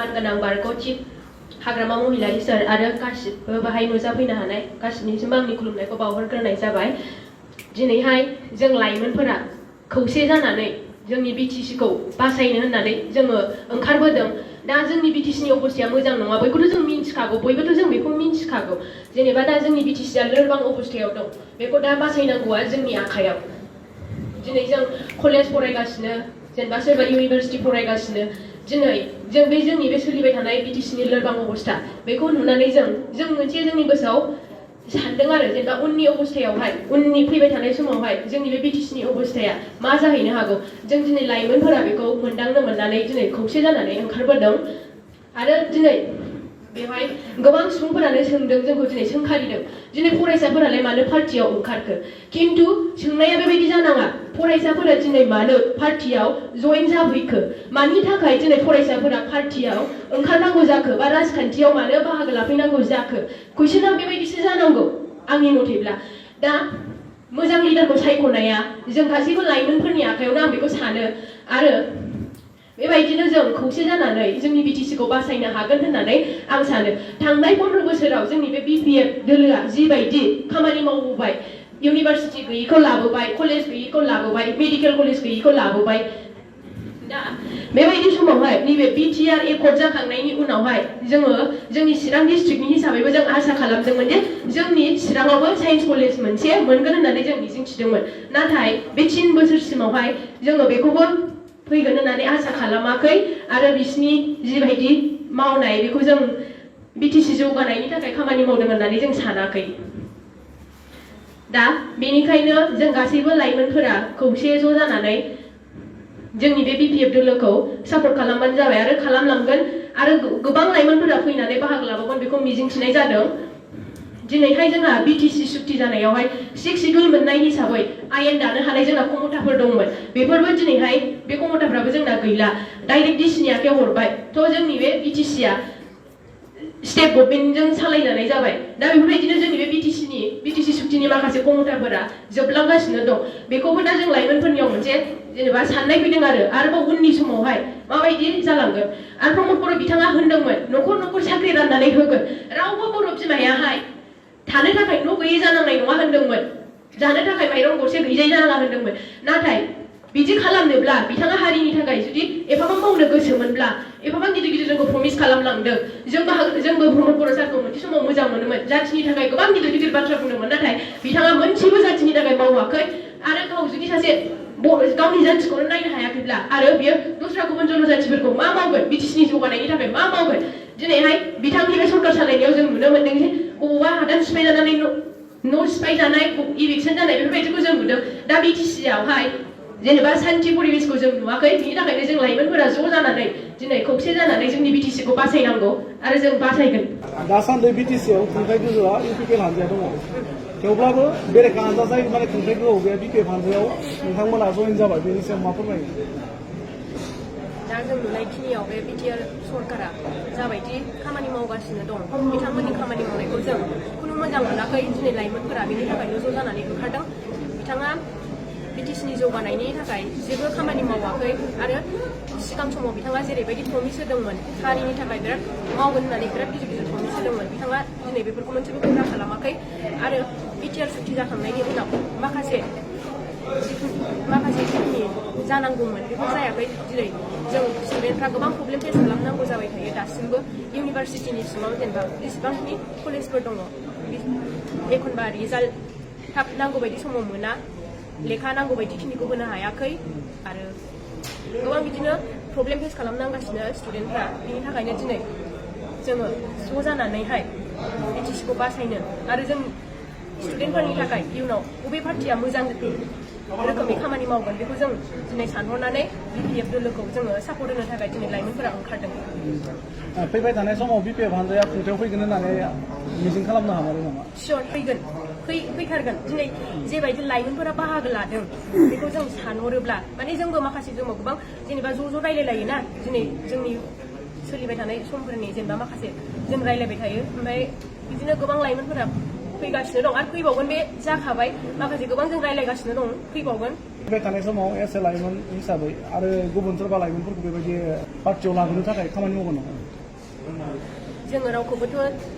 मानगोनां बारग' चिफ हाग्रामा महिलारि सार आरो गासिबो बाहाय नुजाफैनो हानाय गासिनिसिमबो आंनि खुलुमनायखौ बावहरग्रोनाय जाबाय। दिनैहाय जों लाइमोनफोरा खौसे जानानै जोंनि बिटिसिखौ बासायनो होननानै जोङो ओंखारबोदों। दा जोंनि बिटिसिनि अबस्थाया मोजां नङा, बयखौथ' जों मिन्थिखागौ, बयबोथ' जों बेखौ मिन्थिखागौ। जेनेबा दा जोंनि बिटिसिया लोरबां अबस्थायाव दं, बेखौ दा बासायनांगौआ जोंनि आखायाव। दिनै जों कलेज फरायगासिनो, जेनेबा सोरबा इउनिभार्सिटि फरायगासिनो, दिनै जों जोंनि बे सोलिबाय थानाय बिटिसिनि लोरबां अबस्था बेखौ नुनानै जों मोनसे जोंनि गोसोआव सानदों आरो जेनेबा उननि अबस्थायावहाय, उननि फैबाय थानाय समावहाय जोंनि बे बिटिसिनि अबस्थाया मा जाहैनो हागौ। जों दिनै लाइमोनफोरा बेखौ मोनदांनो मोननानै दिनै खौसे जानानै ओंखारबोदों। आरो दिनै बेवहाय गोबां सुबुंफोरानो सोंदों, जोंखौ दिनै सोंखारिदों, दिनै फरायसाफोरालाय मानो पार्टियाव ओंखारखो। खिन्थु सोंनाया बेबायदि जानाङा, फरायसाफोरा दिनै मानो पार्टियाव जइन जाफैखो, मानि थाखाय दिनै फरायसाफोरा पार्टियाव ओंखारनांगौ जाखो बा राजखान्थियाव मानो बाहागो लाफैनांगौ जाखो, कुइसना बेबायदिसो जानांगौ आंनि मथेब्ला। दा मोजां लिडारखौ सायख'नाया जों गासैबो लाइमोनफोरनि आखायावनो आं बेखौ सानो। आरो बेबायदिनो जों खौसे जानानै जोंनि बिटिसिखौ बासायनो हागोन होननानै आं सानो। थांनाय 15 बोसोराव जोंनि बे बिपिएफ दोलोआ जिबायदि खामानि मावबोबाय, इउनिभार्सिटि गैयिखौ लाबोबाय, कलेज गैयिखौ लाबोबाय, मेडिकेल कलेज गैयिखौ लाबोबाय। दा बेबायदि समावहाय नैबे बिटिआर एकर्ड जाखांनायनि उनावहाय जोङो जोंनि चिरां डिस्ट्रिक्टनि हिसाबैबो जों आसा खालामदोंमोन जे जोंनि चिराङावबो साइन्स कलेज मोनसे मोनगोन होननानै जों मिजिंथिदोंमोन। नाथाय बे 3 बोसोरसिमावहाय जोङो बेखौबो फैगोन होननानै आसा खालामाखै। आरो बिसिनि जिबायदि मावनाय बेखौ जों बिटिसि जौगानायनि थाखाय खामानि मावदों होननानै जों सानाखै। दा बेनिखायनो जों गासैबो लाइमोनफोरा खौसे ज' जानानै जोंनि बे बिपिएफ दोलोखौ सापर्ट खालामबानो जाबाय आरो खालामलांगोन। आरो गोबां लाइमोनफोरा फैनानै बाहागो लाबावगोन बेखौ मिजिंथिनाय जादों। दिनैहाय जोंहा बिटिसि सुक्ति जानायावहाय 6 सिडुल मोननाय हिसाबै आयेन दानो हानाय जोंना खमथाफोर दंमोन, बेफोरबो दिनैहाय बे खमथाफ्राबो जोंना गैला, डाइरेक्ट डिसिनि आखायाव हरबाय। थ' जोंनि बे बिटिसिया स्टेट गभर्नमेन्टजों सालायजानाय जाबाय। दा बेफोरबायदिनो जोंनि बे बिटिसि सुक्तिनि माखासे खमथाफोरा जोबलांगासिनो दं। बेखौबो दा जों लाइमोनफोरनियाव मोनसे जेनेबा साननाय फैदों आरोबाव उननि समावहाय माबायदि जालांगोन। आरो प्रमद बर' बिथाङा होनदोंमोन न'खर न'खर साख्रि राननानै होगोन, रावबो बर' बिमायाहाय थानो थाखाय न' गैयै जानांनाय नङा होनदोंमोन, जानो थाखाय माइरं गरसे गैजायै जानाङा होनदोंमोन। नाथाय बिदि खालामनोब्ला बिथाङा हारिनि थाखाय जुदि एफाबां मावनो गोसोमोनब्ला, एफाबां गिदिर गिदिर जोंखौ प्रमिस खालामलांदों, जोंबो प्रमद बर' सारखौ मोनसे समाव मोजां मोनोमोन, जाथिनि थाखाय गोबां गिदिर गिदिर बाथ्रा बुंदोंमोन। नाथाय बिथाङा मोनसेबो जाथिनि थाखाय मावाखै। आरो गाव जुदि सासे गावनि जाथिखौनो नायनो हायाखैब्ला आरो बियो दस्रा गुबुन जनजातिफोरखौ मा मावगोन, बिटिसिनि जौगानायनि थाखाय मा मावगोन। दिनैहाय बिथांनि बे सरकार सालायनायाव जों नुनो मोनदों जे बबावबा हादान सिफायजानानै न' सिफायजानाय, इभिक्सन जानाय बेफोरबायदिखौ जों नुदों। दा बिटिसियावहाय जेनेबा सान्थि परिबेसखौ जों नुवाखै। बिनि थाखायनो जों लाइमोनफोरा ज' जानानै दिनै खौसे जानानै जोंनि बिटिसिखौ बासायनांगौ आरो जों बासायगोन। दासान्दि बिटिसियाव खुंथाय गोहोआ इउपिपिएल हानजाया दङ, थेवब्लाबो बेरेखा हानजा जाय माने खुंथाय गोहोआव गैया बिपिएफ हानजायाव नोंथांमोना जइन जाबाय, बेनि सायाव मा फोरमायो? दा जों नुनायखिनियाव बे बिटिआर सरकारा जाबायदि खामानि मावगासिनो दं, बिथांमोननि खामानि मावनायखौ जों खुनु मोजां मोनाखै। दिनै लाइमोनफोरा बेनि थाखायनो ज' जानानै ओंखारदों। बिथाङा बिटिसिनि जौगानायनि थाखाय जेबो खामानि मावाखै। आरो सिगां समाव बिथाङा जेरैबायदि प्रमिस होदोंमोन, हारिनि थाखाय बिराद मावगोन होननानै बिराद गिदिर गिदिर प्रमिस होदोंमोन, बिथाङा दिनै बेफोरखौ मोनसेबो पुरा खालामाखै। आरो बिटिआर सुक्ति जाखांनायनि उनाव माखासे जिखिनि जानांगौमोन बेफोर जायाखै। दिनै जों स्टुडेन्टफ्रा गोबां प्रब्लेम फेस खालामनांगौ जाबाय थायो दासिमबो। इउनिभार्सिटिनि सिङाव जेनेबा जेसेबांखिनि कलेजफोर दङ, एखनबा रिजाल्ट थाब नांगौ बायदि समाव मोना, लेखा नांगौ बायदिखिनिखौ होनो हायाखै। आरो गोबां बिदिनो प्रब्लेम फेस खालामनांगासिनो स्टुडेन्टफ्रा। बिनि थाखायनो दिनै जोङो ज' जानानैहाय बिटिसिखौ बासायनो आरो जों स्टुडेन्टफोरनि थाखाय इयुनाव बबे पार्टिया मोजां रोखोमनि खामानि मावगोन बेखौ जों दिनै सानहरनानै बिपिएफ दोलोखौ जोङो सापर्ट होनो थाखाय दिनै लाइमोनफोरा ओंखारदों। फैबाय थानाय समाव बिपिएफ हानजाया खुंथायाव फैगोन होननानै मिजिं खालामनो हामारो नामा? सियर फैगोन, फैथारगोन। दिनै जेबायदि लाइमोनफोरा बाहागो लादों बेखौ जों सानहरोब्ला, माने जोंबो माखासे जोंबो गोबां जेनेबा ज' रायलायलायोना, दिनै जोंनि सोलिबाय थानाय समफोरनि जेनेबा माखासे जों रायलायबाय थायो। ओमफ्राय बिदिनो गोबां लाइमोनफोरा फैगासिनो दं आरो फैबावगोन, बे जाखाबाय। माखासे गोबां जों रायलायगासिनो दं, फैबावगोन। फैबाय थानाय समाव एसे लाइमोन हिसाबै आरो गुबुन सोरबा लाइमोनफोरखौ बेबायदि पार्टियाव लाबोनो थाखाय खामानि मावगोन नामा? जोङो रावखौबोथ'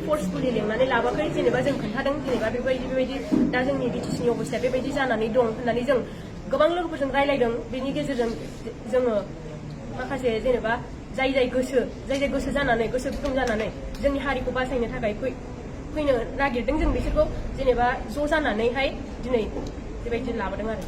फर्सफुलि लेंनानै लाबाखै जेनेबा जों खोन्थादों जेनेबा बेबायदि दा जोंनि बिटिसिनि अबस्थाया बेबायदि जानानै दं होननानै जों गोबां लोगोफोरजों रायलायदों बेनि गेजेरजों जोङो माखासे जेनेबा जाय गोसो जानानै गोसो गुदुं जानानै जोंनि हारिखौ बासायनो थाखाय फैनो नागिरदों जों बिसोरखौ जेनेबा ज' जानानैहाय दिनै बेबायदि लाबोदों आरो